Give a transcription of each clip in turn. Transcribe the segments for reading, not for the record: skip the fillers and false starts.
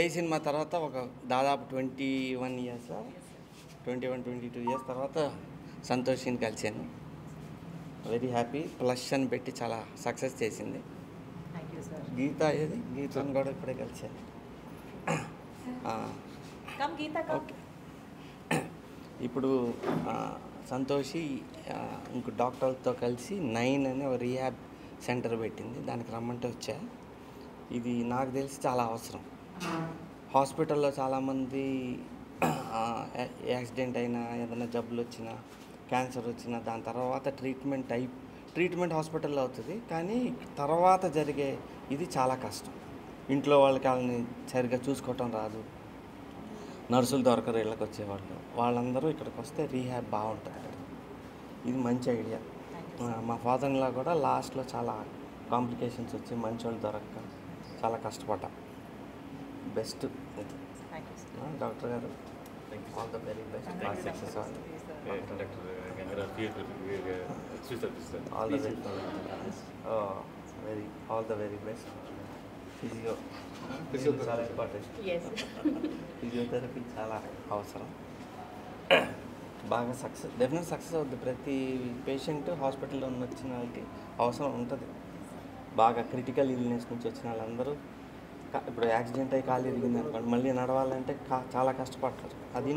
జై సినిమా తర్వాత ఒక దాదాపు 21 ఇయర్స్ 22 ఇయర్స్ తర్వాత సంతోషిని కలిశాను. Very happy. ప్లస్ అని పెట్టి చాలా సక్సెస్ చేసింది. గీతను కూడా ఇప్పుడే కలిశాను. ఓకే, ఇప్పుడు సంతోషి ఇంకో డాక్టర్లతో కలిసి 9 అని ఒక రీహాబ్ సెంటర్ పెట్టింది. దానికి రమ్మంటే వచ్చా. ఇది నాకు తెలిసి చాలా అవసరం. హాస్పిటల్లో చాలామంది యాక్సిడెంట్ అయినా, ఏదైనా జబ్బులు వచ్చినా, క్యాన్సర్ వచ్చినా దాని తర్వాత ట్రీట్మెంట్ హాస్పిటల్లో అవుతుంది. కానీ తర్వాత జరిగే ఇది చాలా కష్టం. ఇంట్లో వాళ్ళని సరిగ్గా చూసుకోవటం రాదు, నర్సులు దొరకరు, ఇళ్ళకి వచ్చేవాళ్ళు. వాళ్ళందరూ ఇక్కడికి వస్తే రీహాబ్ బాగుంటుంది. ఇది మంచి ఐడియా. మా ఫాదర్లా కూడా లాస్ట్లో చాలా కాంప్లికేషన్స్ వచ్చి మంచి వాళ్ళు దొరక్క చాలా కష్టపడ్డా. బెస్ట్ డాక్టర్ గారు, all the very best. Success all the very best. చాలా ఇంపార్టెంట్. ఫిజియోథెరపీ చాలా అవసరం. బాగా డెఫినెట్ సక్సెస్ అవుద్ది. ప్రతి పేషెంట్ హాస్పిటల్లో వచ్చిన వాళ్ళకి అవసరం ఉంటుంది. బాగా క్రిటికల్ ఇల్నెస్ నుంచి వచ్చిన వాళ్ళందరూ ఇప్పుడు యాక్సిడెంట్ అయ్యి కాలు ఇరిగింది అనుకోండి, మళ్ళీ నడవాలంటే చాలా కష్టపడతారు. అది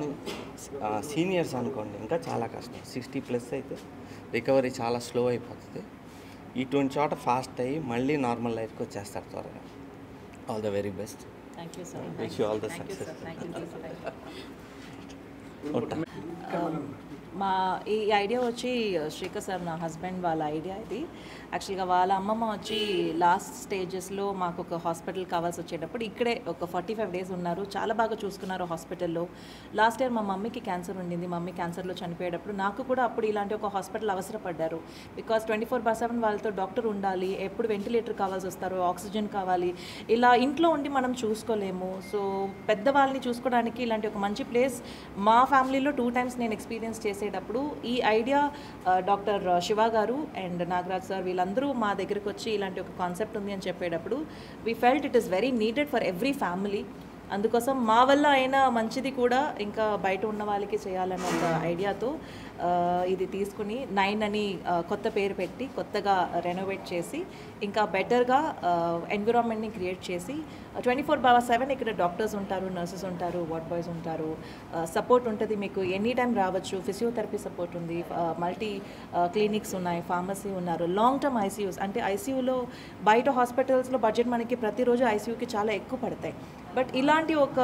సీనియర్స్ అనుకోండి ఇంకా చాలా కష్టం. 60+ అయితే రికవరీ చాలా స్లో అయిపోతుంది. ఇటువంటి చోట ఫాస్ట్ అయ్యి మళ్ళీ నార్మల్ లైఫ్కి వచ్చేస్తారు త్వరగా. All the very best. Wish you all the success. మా ఈ ఐడియా వచ్చి శ్రీకర్ సార్, నా హస్బెండ్ వాళ్ళ ఐడియా ఇది. యాక్చువల్గా వాళ్ళ అమ్మమ్మ వచ్చి లాస్ట్ స్టేజెస్లో మాకు ఒక హాస్పిటల్ కావాల్సి వచ్చేటప్పుడు ఇక్కడే ఒక 45 days ఉన్నారు. చాలా బాగా చూసుకున్నారు హాస్పిటల్లో. లాస్ట్ ఇయర్ మా మమ్మీకి క్యాన్సర్ ఉండింది. మమ్మీ క్యాన్సర్లో చనిపోయేటప్పుడు నాకు కూడా అప్పుడు ఇలాంటి ఒక హాస్పిటల్ అవసరపడ్డారు. బికాస్ 24/7 వాళ్ళతో డాక్టర్ ఉండాలి, ఎప్పుడు వెంటిలేటర్ కావాల్సి వస్తారు, ఆక్సిజన్ కావాలి. ఇలా ఇంట్లో ఉండి మనం చూసుకోలేము. సో పెద్దవాళ్ళని చూసుకోవడానికి ఇలాంటి ఒక మంచి ప్లేస్ మా ఫ్యామిలీలో 2 times నేను ఎక్స్పీరియన్స్ చేసేటప్పుడు ఈ ఐడియా డాక్టర్ శివ గారు అండ్ నాగరాజ్ సార్ వీళ్ళందరూ మా దగ్గరికి వచ్చి ఇలాంటి ఒక కాన్సెప్ట్ ఉంది అని చెప్పేటప్పుడు we felt it is very needed for every family. అందుకోసం మా వల్ల అయినా మంచిది కూడా ఇంకా బయట ఉన్న వాళ్ళకి చేయాలన్న ఒక ఐడియాతో ఇది తీసుకుని 9 అని కొత్త పేరు పెట్టి కొత్తగా రెనోవేట్ చేసి ఇంకా బెటర్గా ఎన్విరాన్మెంట్ని క్రియేట్ చేసి 24/7 ఇక్కడ డాక్టర్స్ ఉంటారు, నర్సెస్ ఉంటారు, వార్డ్ బాయ్స్ ఉంటారు, సపోర్ట్ ఉంటుంది. మీకు ఎనీ టైం రావచ్చు. ఫిజియోథెరపీ సపోర్ట్ ఉంది, మల్టీ క్లినిక్స్ ఉన్నాయి, ఫార్మసీ ఉన్నారు, లాంగ్ టర్మ్ ఐసీయూస్. అంటే ఐసీయూలో బయట హాస్పిటల్స్లో బడ్జెట్ మనకి ప్రతిరోజు ఐసీయూకి చాలా ఎక్కువ పడతాయి. బట్ ఇలాంటి ఒక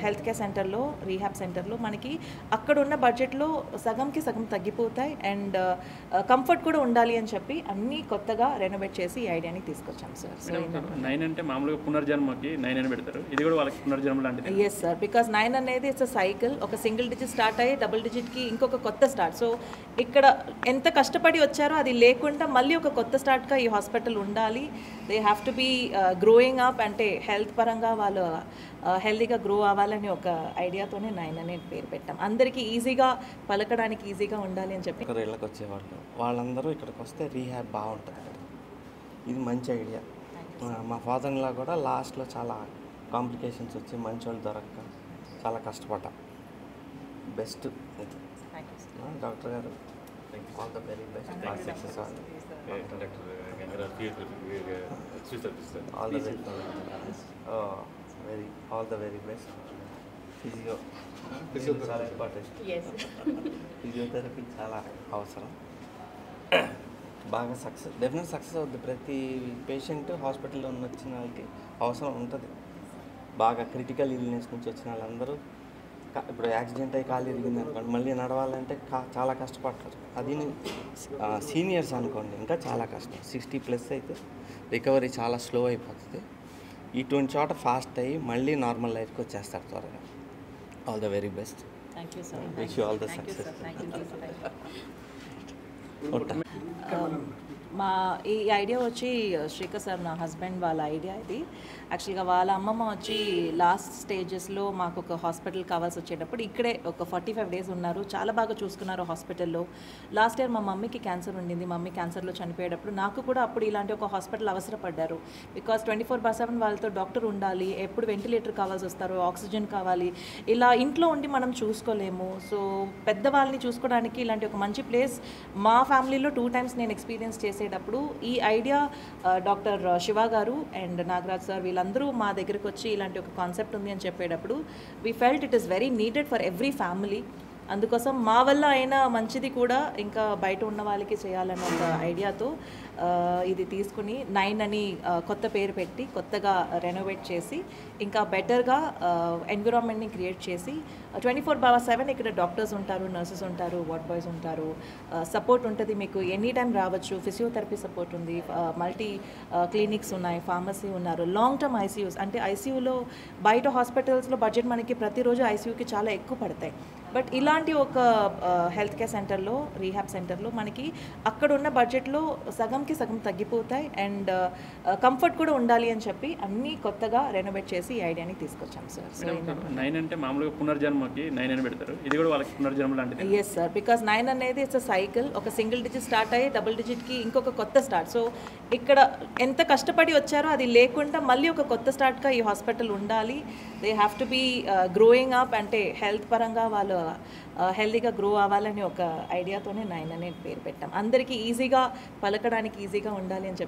హెల్త్ కేర్ సెంటర్లో, రీహాబ్ సెంటర్లో మనకి అక్కడ ఉన్న బడ్జెట్లో సగంకి సగం తగ్గిపోతాయి. అండ్ కంఫర్ట్ కూడా ఉండాలి అని చెప్పి అన్నీ కొత్తగా రెనోవేట్ చేసి ఈ ఐడియాని తీసుకొచ్చాం సార్. సో 9 అంటే మామూలుగా పునర్జన్మకి 9 అని పెడతారు. ఇది కూడా వాళ్ళకి పునర్జన్మ లాంటిది. ఎస్ సార్, బికాస్ 9 అనేది ఇట్స్ అ సైకిల్. ఒక సింగిల్ డిజిట్ స్టార్ట్ అయ్యి డబుల్ డిజిట్కి ఇంకొక కొత్త స్టార్ట్. సో ఇక్కడ ఎంత కష్టపడి వచ్చారో అది లేకుండా మళ్ళీ ఒక కొత్త స్టార్ట్గా ఈ హాస్పిటల్ ఉండాలి. They have to be growing up. అంటే హెల్త్ పరంగా వాళ్ళు హెల్తీగా గ్రో అవ్వాలని ఒక ఐడియాతోనే 9 అనే పేరు పెట్టాం. అందరికీ ఈజీగా పలకడానికి ఈజీగా ఉండాలి అని చెప్పి ఇళ్ళకి వచ్చేవాళ్ళు వాళ్ళందరూ ఇక్కడికి వస్తే రీహాబ్ బాగుంటుంది. ఇది మంచి ఐడియా. మా ఫాదర్లా కూడా లాస్ట్లో చాలా కాంప్లికేషన్స్ వచ్చి మంచి వాళ్ళు దొరక్క చాలా కష్టపడ్డా. బెస్ట్ డాక్టర్ గారు, all the very best. Success all the very best. చాలా ఇంపార్టెంట్. ఫిజియోథెరపీ చాలా అవసరం. బాగా డెఫినెట్ సక్సెస్ అవుద్ది. ప్రతి పేషెంట్ హాస్పిటల్లో వచ్చిన వాళ్ళకి అవసరం ఉంటుంది. బాగా క్రిటికల్ ఇల్నెస్ నుంచి వచ్చిన వాళ్ళందరూ ఇప్పుడు యాక్సిడెంట్ అయ్యి కాలు ఇరిగింది అనుకోండి, మళ్ళీ నడవాలంటే చాలా కష్టపడతారు. అది సీనియర్స్ అనుకోండి ఇంకా చాలా కష్టం. 60+ అయితే రికవరీ చాలా స్లో అయిపోతుంది. ఇటువంటి చోట ఫాస్ట్ అయ్యి మళ్ళీ నార్మల్ లైఫ్కి వచ్చేస్తారు త్వరగా. All the very best. Wish you all the success. ఈ ఐడియా వచ్చి శ్రీకర్ సార్ నా హస్బెండ్ వాళ్ళ ఐడియా ఇది. యాక్చువల్గా వాళ్ళ అమ్మమ్మ వచ్చి లాస్ట్ స్టేజెస్లో మాకు ఒక హాస్పిటల్ కావాల్సి వచ్చేటప్పుడు ఇక్కడే ఒక 45 డేస్ ఉన్నారు. చాలా బాగా చూసుకున్నారు హాస్పిటల్లో. లాస్ట్ ఇయర్ మా మమ్మీకి క్యాన్సర్ ఉండింది. మమ్మీ క్యాన్సర్లో చనిపోయేటప్పుడు నాకు కూడా అప్పుడు ఇలాంటి ఒక హాస్పిటల్ అవసరపడ్డారు. బికాస్ 24/7 వాళ్ళతో డాక్టర్ ఉండాలి, ఎప్పుడు వెంటిలేటర్ కావాల్సి వస్తారు, ఆక్సిజన్ కావాలి. ఇలా ఇంట్లో ఉండి మనం చూసుకోలేము. సో పెద్దవాళ్ళని చూసుకోవడానికి ఇలాంటి ఒక మంచి ప్లేస్ మా ఫ్యామిలీలో 2 times నేను ఎక్స్పీరియన్స్ చేసేటప్పుడు ఈ ఐడియా డాక్టర్ శివ గారు అండ్ నాగరాజ్ సార్ వీళ్ళందరూ మా దగ్గరికి వచ్చి ఇలాంటి ఒక కాన్సెప్ట్ ఉంది అని చెప్పేటప్పుడు we felt it is very needed for every family. అందుకోసం మా వల్ల అయినా మంచిది కూడా ఇంకా బయట ఉన్న వాళ్ళకి చేయాలన్న ఒక ఐడియాతో ఇది తీసుకుని 9 అని కొత్త పేరు పెట్టి కొత్తగా రెనోవేట్ చేసి ఇంకా బెటర్గా ఎన్విరాన్మెంట్ని క్రియేట్ చేసి 24/7 ఇక్కడ డాక్టర్స్ ఉంటారు, నర్సెస్ ఉంటారు, వార్డ్ బాయ్స్ ఉంటారు, సపోర్ట్ ఉంటుంది. మీకు ఎనీ టైం రావచ్చు. ఫిజియోథెరపీ సపోర్ట్ ఉంది, మల్టీ క్లినిక్స్ ఉన్నాయి, ఫార్మసీ ఉన్నారు, లాంగ్ టర్మ్ ఐసీయూస్. అంటే ఐసీయూలో బయట హాస్పిటల్స్లో బడ్జెట్ మనకి ప్రతిరోజు ఐసీయూకి చాలా ఎక్కువ పడతాయి. బట్ ఇలాంటి ఒక హెల్త్ కేర్ సెంటర్లో, రీహాబ్ సెంటర్లో మనకి అక్కడ ఉన్న బడ్జెట్లో సగంకి సగం తగ్గిపోతాయి అండ్ కంఫర్ట్ కూడా ఉండాలి అని చెప్పి అన్నీ కొత్తగా రెనోవేట్ చేసి ఈ ఐడియాని తీసుకొచ్చాం సార్. సో 9 అంటే మామూలుగా పునర్జన్మకి 9 అని పెడతారు, ఇది కూడా వాళ్ళకి పునర్జన్మ లాంటిది. ఎస్ సార్, బికాస్ 9 అనేది ఇట్స్ అ సైకిల్. ఒక సింగిల్ డిజిట్ స్టార్ట్ అయ్యి డబుల్ డిజిట్కి ఇంకొక కొత్త స్టార్ట్. సో ఇక్కడ ఎంత కష్టపడి వచ్చారో అది లేకుండా మళ్ళీ ఒక కొత్త స్టార్ట్గా ఈ హాస్పిటల్ ఉండాలి. They have to be growing up, అంటే హెల్త్ పరంగా వాళ్ళు హెల్తీగా గ్రో అవ్వాలని ఒక ఐడియాతోనే 9 అనే పేరు పెట్టాం. అందరికీ ఈజీగా పలకడానికి ఈజీగా ఉండాలి అని చెప్పి